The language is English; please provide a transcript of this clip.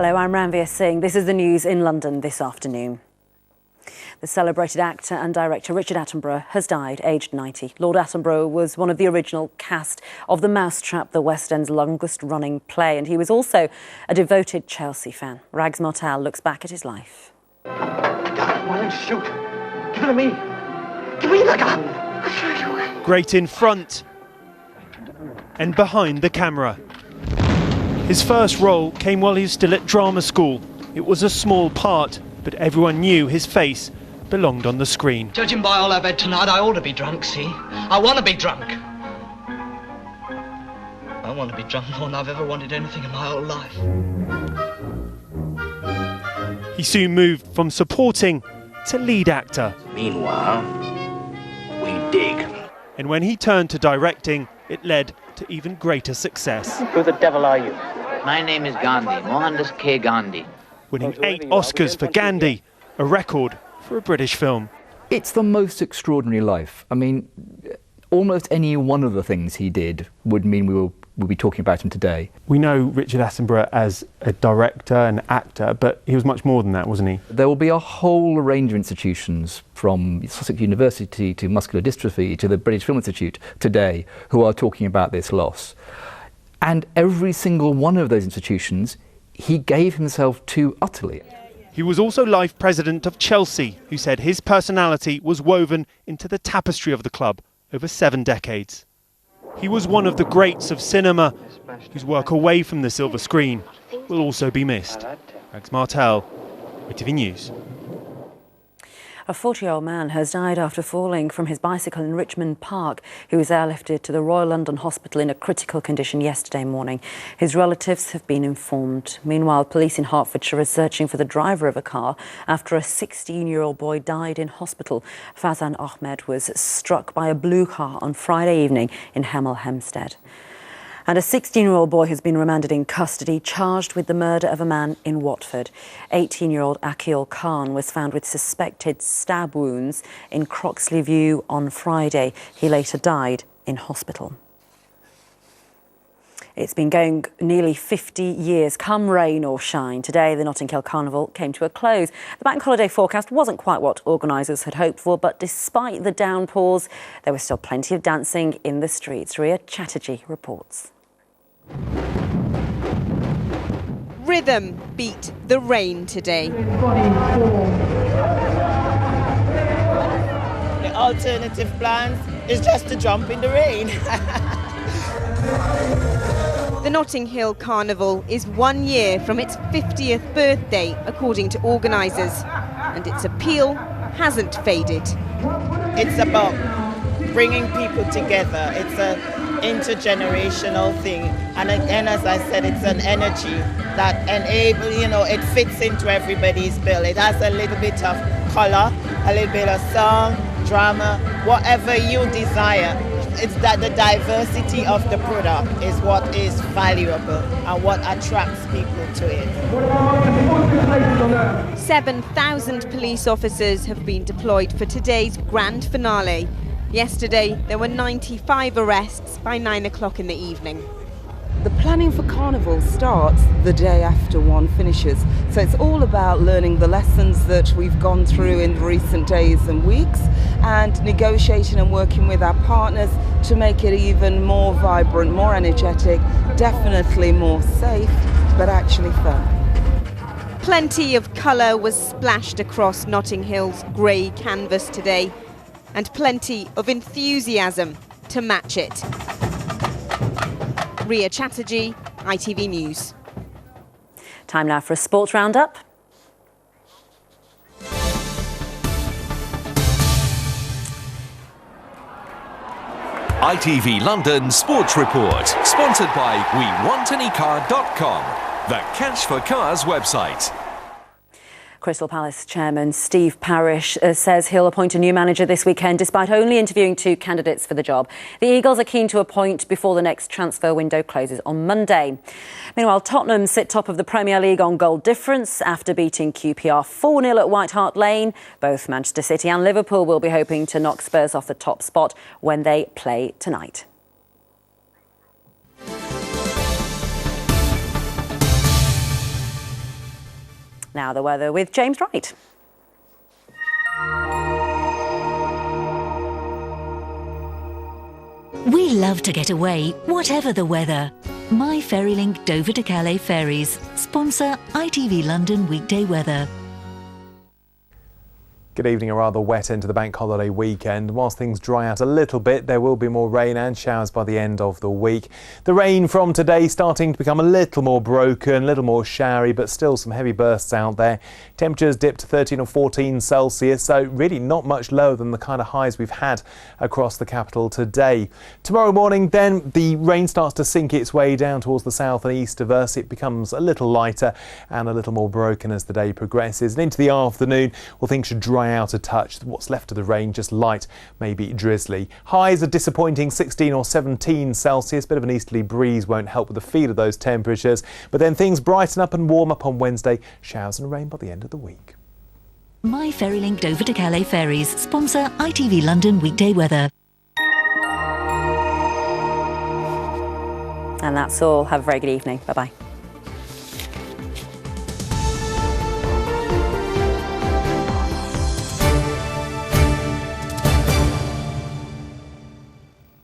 Hello, I'm Ranveer Singh. This is the news in London this afternoon. The celebrated actor and director Richard Attenborough has died, aged 90. Lord Attenborough was one of the original cast of The Mousetrap, the West End's longest-running play, and he was also a devoted Chelsea fan. Rags Martel looks back at his life. Why don't you shoot? Give it to me. Give me the gun. I'll show you. Great in front and behind the camera. His first role came while he was still at drama school. It was a small part, but everyone knew his face belonged on the screen. Judging by all I've had tonight, I ought to be drunk, see? I want to be drunk. I want to be drunk more than I've ever wanted anything in my whole life. He soon moved from supporting to lead actor. Meanwhile, we dig. And when he turned to directing, it led to even greater success. Who the devil are you? My name is Gandhi, Mohandas K. Gandhi. Winning 8 Oscars for Gandhi, a record for a British film. It's the most extraordinary life. I mean, almost any one of the things he did would mean we'll be talking about him today. We know Richard Attenborough as a director and actor, but he was much more than that, wasn't he? There will be a whole range of institutions, from Sussex University to Muscular Dystrophy to the British Film Institute today, who are talking about this loss. And every single one of those institutions, he gave himself to utterly. He was also life president of Chelsea, who said his personality was woven into the tapestry of the club over 7 decades. He was one of the greats of cinema, whose work away from the silver screen will also be missed. Rags Martel, ITV News. A 40-year-old man has died after falling from his bicycle in Richmond Park. He was airlifted to the Royal London Hospital in a critical condition yesterday morning. His relatives have been informed. Meanwhile, police in Hertfordshire are searching for the driver of a car after a 16-year-old boy died in hospital. Fazan Ahmed was struck by a blue car on Friday evening in Hemel Hempstead. And a 16-year-old boy has been remanded in custody, charged with the murder of a man in Watford. 18-year-old Akil Khan was found with suspected stab wounds in Croxley View on Friday. He later died in hospital. It's been going nearly 50 years, come rain or shine. Today, the Notting Hill Carnival came to a close. The bank holiday forecast wasn't quite what organisers had hoped for, but despite the downpours, there was still plenty of dancing in the streets. Richard Attenborough reports. Rhythm beat the rain today. The alternative plans is just to jump in the rain. The Notting Hill Carnival is 1 year from its 50th birthday, according to organisers, and its appeal hasn't faded. It's about bringing people together. It's an intergenerational thing, and again, as I said, it's an energy that enables, it fits into everybody's bill. It has a little bit of colour, a little bit of song, drama, whatever you desire. It's that the diversity of the product is what is valuable and what attracts people to it. 7,000 police officers have been deployed for today's grand finale. Yesterday, there were 95 arrests by 9 o'clock in the evening. The planning for Carnival starts the day after one finishes. So it's all about learning the lessons that we've gone through in recent days and weeks and negotiating and working with our partners to make it even more vibrant, more energetic, definitely more safe, but actually fun. Plenty of colour was splashed across Notting Hill's grey canvas today, and plenty of enthusiasm to match it. Ria Chatterjee, ITV News. Time now for a sports roundup. ITV London Sports Report, sponsored by WeWantAnyCar.com, the Cash for Cars website. Crystal Palace chairman Steve Parish says he'll appoint a new manager this weekend, despite only interviewing 2 candidates for the job. The Eagles are keen to appoint before the next transfer window closes on Monday. Meanwhile, Tottenham sit top of the Premier League on goal difference after beating QPR 4-0 at White Hart Lane. Both Manchester City and Liverpool will be hoping to knock Spurs off the top spot when they play tonight. Now the weather with James Wright. We love to get away, whatever the weather. My Ferrylink Dover to Calais ferries sponsor ITV London weekday weather. Good evening. A rather wet end to the bank holiday weekend. Whilst things dry out a little bit, there will be more rain and showers by the end of the week. The rain from today starting to become a little more broken, a little more showery, but still some heavy bursts out there. Temperatures dipped to 13 or 14 Celsius, so really not much lower than the kind of highs we've had across the capital today. Tomorrow morning then, the rain starts to sink its way down towards the south and east of us. It becomes a little lighter and a little more broken as the day progresses. And into the afternoon, well, things should dry out a touch. What's left of the rain just light, maybe drizzly. Highs are disappointing 16 or 17 Celsius. Bit of an easterly breeze won't help with the feel of those temperatures. But then things brighten up and warm up on Wednesday. Showers and rain by the end of the week. My Ferrylink Dover to Calais ferries sponsor ITV London weekday weather. And that's all. Have a very good evening. Bye-bye.